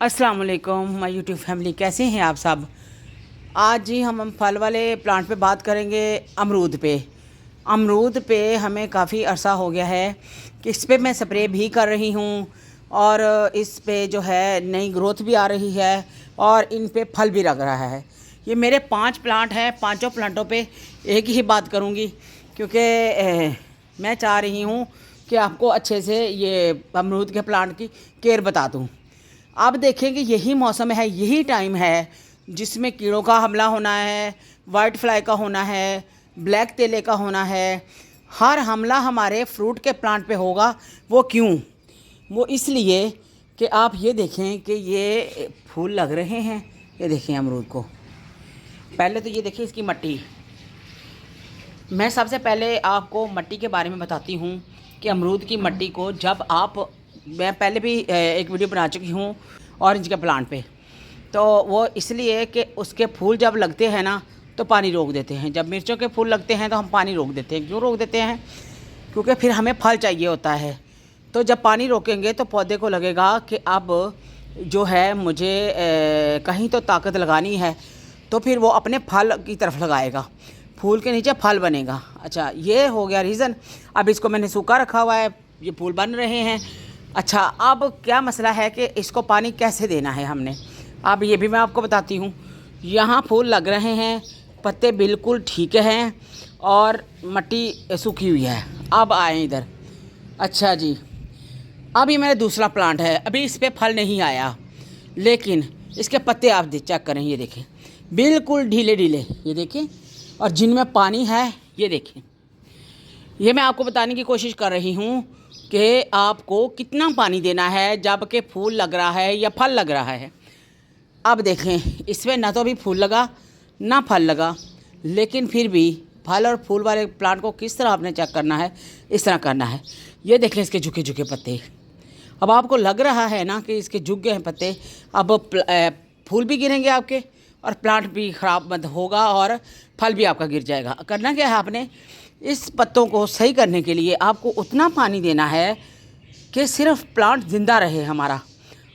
अस्सलाम वालेकुम my YouTube family, कैसे हैं आप सब। आज जी हम फल वाले प्लांट पे बात करेंगे, अमरूद पे हमें काफ़ी अरसा हो गया है कि इस पे मैं स्प्रे भी कर रही हूँ और इस पे जो है नई ग्रोथ भी आ रही है और इन पे फल भी लग रहा है। ये मेरे 5 प्लांट हैं, पांचों प्लांटों पे एक ही बात करूँगी क्योंकि मैं चाह रही हूँ कि आपको अच्छे से ये अमरूद के प्लांट की केयर बता दूँ। अब देखें कि यही मौसम है, यही टाइम है जिसमें कीड़ों का हमला होना है, वाइट फ्लाई का होना है, ब्लैक तेले का होना है। हर हमला हमारे फ्रूट के प्लांट पे होगा। वो क्यों? वो इसलिए कि आप ये देखें कि ये फूल लग रहे हैं। ये देखें अमरूद को। पहले तो ये देखिए इसकी मट्टी। मैं सबसे पहले आपको मट्टी के बारे में बताती हूँ कि अमरूद की मट्टी को जब आप, मैं पहले भी एक वीडियो बना चुकी हूँ ऑरेंज के प्लांट पे, तो वो इसलिए कि उसके फूल जब लगते हैं ना तो पानी रोक देते हैं। जब मिर्चों के फूल लगते हैं तो हम पानी रोक देते हैं। क्यों रोक देते हैं? क्योंकि फिर हमें फल चाहिए होता है। तो जब पानी रोकेंगे तो पौधे को लगेगा कि अब जो है मुझे कहीं तो ताकत लगानी है, तो फिर वो अपने फल की तरफ लगाएगा, फूल के नीचे फल बनेगा। अच्छा, ये हो गया रीज़न। अब इसको मैंने सूखा रखा हुआ है, ये फूल बन रहे हैं। अच्छा, अब क्या मसला है कि इसको पानी कैसे देना है हमने, अब ये भी मैं आपको बताती हूँ। यहाँ फूल लग रहे हैं, पत्ते बिल्कुल ठीक हैं और मट्टी सूखी हुई है। अब आए इधर। अच्छा जी, अब ये मेरा दूसरा प्लांट है, अभी इस पर फल नहीं आया, लेकिन इसके पत्ते आप चेक करें, ये देखें बिल्कुल ढीले ढीले, ये देखें, और जिनमें पानी है ये देखें। ये मैं आपको बताने की कोशिश कर रही हूँ कि आपको कितना पानी देना है जबकि फूल लग रहा है या फल लग रहा है। अब देखें, इसमें ना तो अभी फूल लगा ना फल लगा, लेकिन फिर भी फल और फूल वाले प्लांट को किस तरह आपने चेक करना है, इस तरह करना है। ये देखें इसके झुके झुके पत्ते। अब आपको लग रहा है ना कि इसके झुक गए हैं पत्ते। अब फूल भी गिरेंगे आपके और प्लांट भी ख़राब मत होगा और फल भी आपका गिर जाएगा। करना क्या है आपने, इस पत्तों को सही करने के लिए आपको उतना पानी देना है कि सिर्फ प्लांट ज़िंदा रहे हमारा।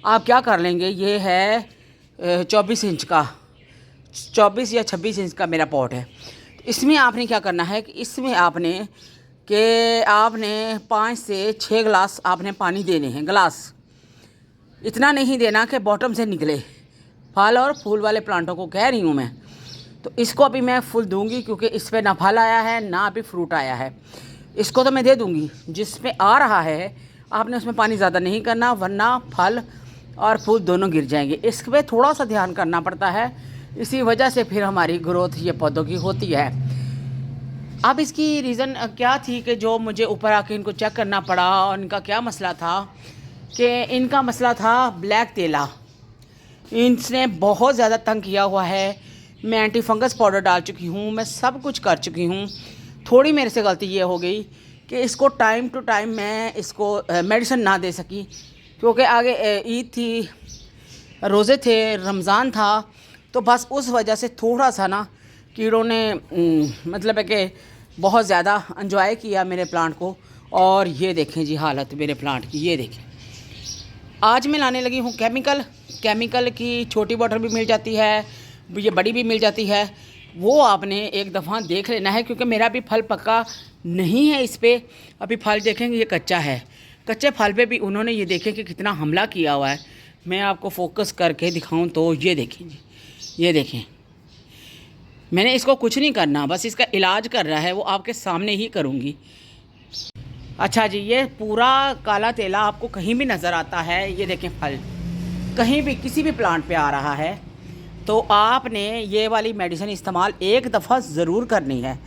आप क्या कर लेंगे, ये है 24 इंच का, 24 या 26 इंच का मेरा पॉट है। इसमें आपने क्या करना है कि इसमें आपने 5 से 6 गिलास आपने पानी देने हैं। गिलास इतना नहीं देना कि बॉटम से निकले। फल और फूल वाले प्लांटों को कह रही हूँ मैं। तो इसको अभी मैं फुल दूंगी क्योंकि इस पर ना फल आया है ना अभी फ्रूट आया है। इसको तो मैं दे दूंगी। जिस पे आ रहा है आपने उसमें पानी ज़्यादा नहीं करना, वरना फल और फूल दोनों गिर जाएंगे। इस पर थोड़ा सा ध्यान करना पड़ता है, इसी वजह से फिर हमारी ग्रोथ ये पौधों की होती है। अब इसकी रीज़न क्या थी कि जो मुझे ऊपर आके इनको चेक करना पड़ा, और इनका क्या मसला था कि इनका मसला था ब्लैक तेला। इसने बहुत ज़्यादा तंग किया हुआ है। मैं एंटी फंगस पाउडर डाल चुकी हूँ, मैं सब कुछ कर चुकी हूँ। थोड़ी मेरे से गलती ये हो गई कि इसको टाइम टू टाइम मैं इसको मेडिसिन ना दे सकी, क्योंकि आगे ईद थी, रोज़े थे, रमज़ान था, तो बस उस वजह से थोड़ा सा ना कीड़ों ने मतलब है कि बहुत ज़्यादा एंजॉय किया मेरे प्लांट को। और ये देखें जी हालत मेरे प्लांट की, ये देखें। आज मैं लाने लगी हूँ केमिकल की छोटी बॉटल भी मिल जाती है, ये बड़ी भी मिल जाती है। वो आपने एक दफ़ा देख लेना है, क्योंकि मेरा भी फल पक्का नहीं है इस पर। अभी फल देखेंगे ये कच्चा है। कच्चे फल पे भी उन्होंने ये देखें कि कितना हमला किया हुआ है। मैं आपको फोकस करके दिखाऊं तो ये देखें जी, ये देखें। मैंने इसको कुछ नहीं करना, बस इसका इलाज कर रहा है, वो आपके सामने ही करूँगी। अच्छा जी, ये पूरा काला तेला आपको कहीं भी नज़र आता है, ये देखें फल कहीं भी किसी भी प्लांट पे आ रहा है, तो आपने ये वाली मेडिसिन इस्तेमाल एक दफ़ा ज़रूर करनी है।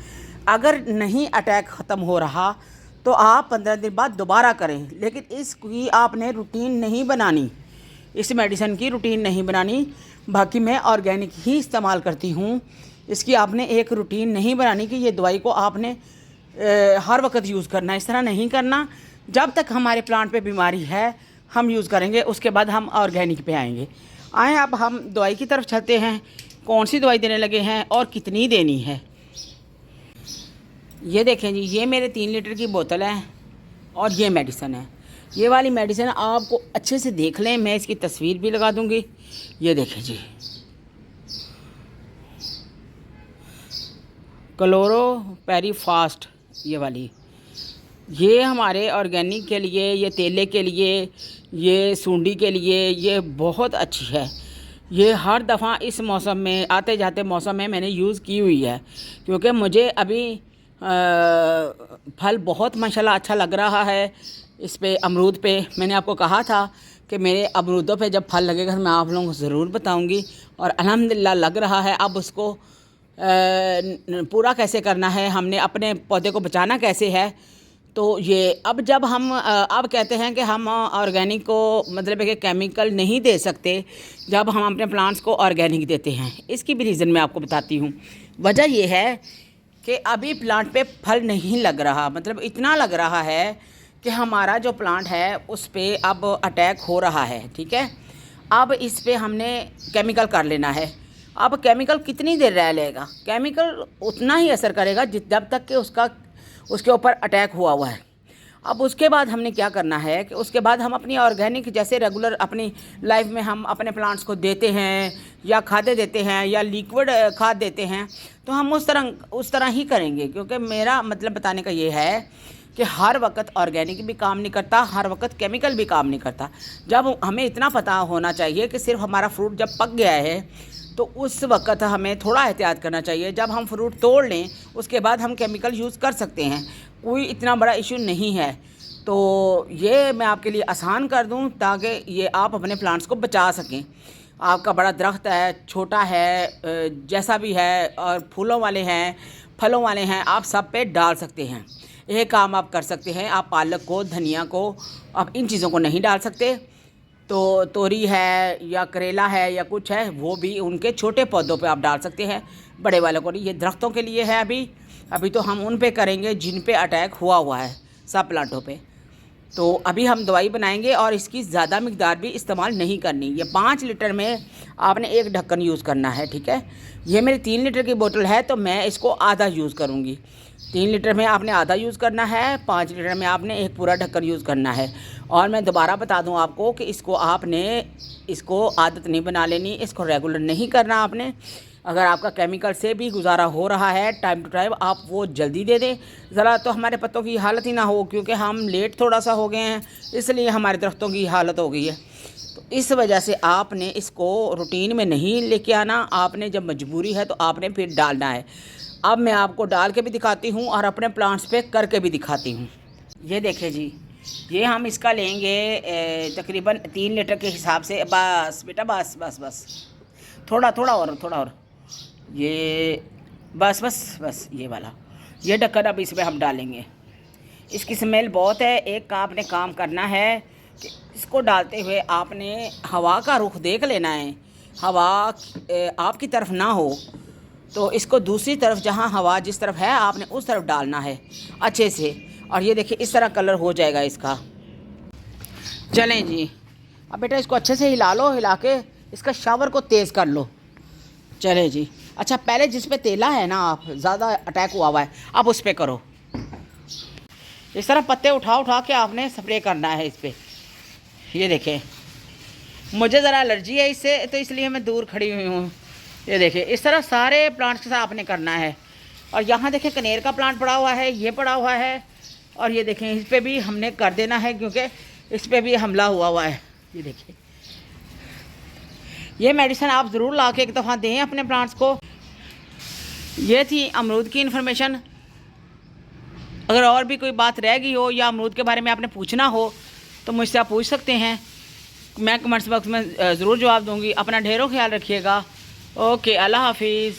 अगर नहीं अटैक ख़त्म हो रहा तो आप 15 दिन बाद दोबारा करें, लेकिन इसकी आपने रूटीन नहीं बनानी, इस मेडिसिन की रूटीन नहीं बनानी। बाकी मैं ऑर्गेनिक ही इस्तेमाल करती हूँ। इसकी आपने एक रूटीन नहीं बनानी कि ये दवाई को आपने हर वक्त यूज़ करना, इस तरह नहीं करना। जब तक हमारे प्लांट पे बीमारी है हम यूज़ करेंगे, उसके बाद हम ऑर्गेनिक पे आएंगे। आए अब हम दवाई की तरफ चलते हैं, कौन सी दवाई देने लगे हैं और कितनी देनी है। ये देखें जी, ये मेरे 3 लीटर की बोतल है और ये मेडिसिन है। ये वाली मेडिसिन आपको अच्छे से देख लें, मैं इसकी तस्वीर भी लगा दूंगी। ये देखें जी, क्लोरोपेरीफास्ट ये वाली, ये हमारे ऑर्गेनिक के लिए, ये तेले के लिए, ये सूंडी के लिए ये बहुत अच्छी है। ये हर दफ़ा इस मौसम में, आते जाते मौसम में मैंने यूज़ की हुई है, क्योंकि मुझे अभी फल बहुत माशाल्लाह अच्छा लग रहा है। इस पे अमरूद पे मैंने आपको कहा था कि मेरे अमरूदों पे जब फल लगेगा तो मैं आप लोगों को ज़रूर बताऊंगी, और अल्हम्दुलिल्लाह लग रहा है। अब उसको पूरा कैसे करना है, हमने अपने पौधे को बचाना कैसे है, तो ये अब जब हम अब कहते हैं कि हम ऑर्गेनिक को मतलब है कि केमिकल नहीं दे सकते जब हम अपने प्लांट्स को ऑर्गेनिक देते हैं। इसकी भी रीज़न मैं आपको बताती हूँ। वजह ये है कि अभी प्लांट पे फल नहीं लग रहा, मतलब इतना लग रहा है कि हमारा जो प्लांट है उस पर अब अटैक हो रहा है। ठीक है, अब इस पे हमने केमिकल कर लेना है। अब केमिकल कितनी देर रह लेगा, केमिकल उतना ही असर करेगा जब तक कि उसके ऊपर अटैक हुआ है। अब उसके बाद हमने क्या करना है कि उसके बाद हम अपनी ऑर्गेनिक जैसे रेगुलर अपनी लाइफ में हम अपने प्लांट्स को देते हैं, या खादें देते हैं, या लिक्विड खाद देते हैं, तो हम उस तरह ही करेंगे। क्योंकि मेरा मतलब बताने का ये है कि हर वक्त ऑर्गेनिक भी काम नहीं करता, हर वक्त केमिकल भी काम नहीं करता। जब हमें इतना पता होना चाहिए कि सिर्फ हमारा फ्रूट जब पक गया है तो उस वक्त हमें थोड़ा एहतियात करना चाहिए। जब हम फ्रूट तोड़ लें उसके बाद हम केमिकल यूज़ कर सकते हैं, कोई इतना बड़ा इशू नहीं है। तो ये मैं आपके लिए आसान कर दूं ताकि ये आप अपने प्लांट्स को बचा सकें। आपका बड़ा दरख्त है, छोटा है, जैसा भी है, और फूलों वाले हैं, फलों वाले हैं, आप सब पे डाल सकते हैं। ये काम आप कर सकते हैं। आप पालक को, धनिया को, आप इन चीज़ों को नहीं डाल सकते। तो तोरी है या करेला है या कुछ है, वो भी उनके छोटे पौधों पे आप डाल सकते हैं, बड़े वालों को नहीं। ये दरख्तों के लिए है। अभी तो हम उन पे करेंगे जिन पे अटैक हुआ है, सब प्लांटों पे। तो अभी हम दवाई बनाएंगे और इसकी ज़्यादा मिकदार भी इस्तेमाल नहीं करनी। ये 5 लीटर में आपने 1 ढक्कन यूज़ करना है। ठीक है, ये मेरी 3 लीटर की बोतल है तो मैं इसको आधा यूज़ करूँगी। 3 लीटर में आपने आधा यूज़ करना है, 5 लीटर में आपने 1 पूरा ढक्कन यूज़ करना है। और मैं दोबारा बता दूं आपको कि इसको आदत नहीं बना लेनी, इसको रेगुलर नहीं करना आपने। अगर आपका केमिकल से भी गुजारा हो रहा है टाइम टू टाइम, आप वो जल्दी दे दें ज़रा, तो हमारे पत्तों की हालत ही ना हो, क्योंकि हम लेट थोड़ा सा हो गए हैं इसलिए हमारे दरख्तों की हालत हो गई है। तो इस वजह से आपने इसको रूटीन में नहीं लेके आना, आपने जब मजबूरी है तो आपने फिर डालना है। अब मैं आपको डाल के भी दिखाती हूँ और अपने प्लांट्स पे करके भी दिखाती हूँ। ये देखें जी, ये हम इसका लेंगे तकरीबन 3 लीटर के हिसाब से। बस बेटा, बस बस बस, थोड़ा और ये बस ये वाला, ये ढक्कन अब इसमें हम डालेंगे। इसकी स्मेल बहुत है। एक का आपने काम करना है कि इसको डालते हुए आपने हवा का रुख देख लेना है। हवा आपकी तरफ ना हो तो इसको दूसरी तरफ, जहाँ हवा जिस तरफ है आपने उस तरफ डालना है अच्छे से। और ये देखिए इस तरह कलर हो जाएगा इसका। चलें जी, अब बेटा इसको अच्छे से हिला लो, हिला के इसका शावर को तेज़ कर लो। चले जी, अच्छा पहले जिस पे तेला है ना, आप ज़्यादा अटैक हुआ है, अब उस पर करो। इस तरह पत्ते उठा के आपने स्प्रे करना है इस पर। ये देखें, मुझे ज़रा एलर्जी है इससे, तो इसलिए मैं दूर खड़ी हुई हूँ। ये देखिए इस तरह सारे प्लांट्स के साथ आपने करना है। और यहाँ देखें कनेर का प्लांट पड़ा हुआ है, ये पड़ा हुआ है, और ये देखें इस पर भी हमने कर देना है क्योंकि इस पर भी हमला हुआ है। ये देखिए, ये मेडिसिन आप ज़रूर ला के एक दफ़ा दें अपने प्लांट्स को। ये थी अमरूद की इन्फॉर्मेशन। अगर और भी कोई बात रह गई हो या अमरूद के बारे में आपने पूछना हो तो मुझसे आप पूछ सकते हैं, मैं कमेंट्स बॉक्स में ज़रूर जवाब दूँगी। अपना ढेरों ख्याल रखिएगा। ओके, अल्लाह हाफिज़।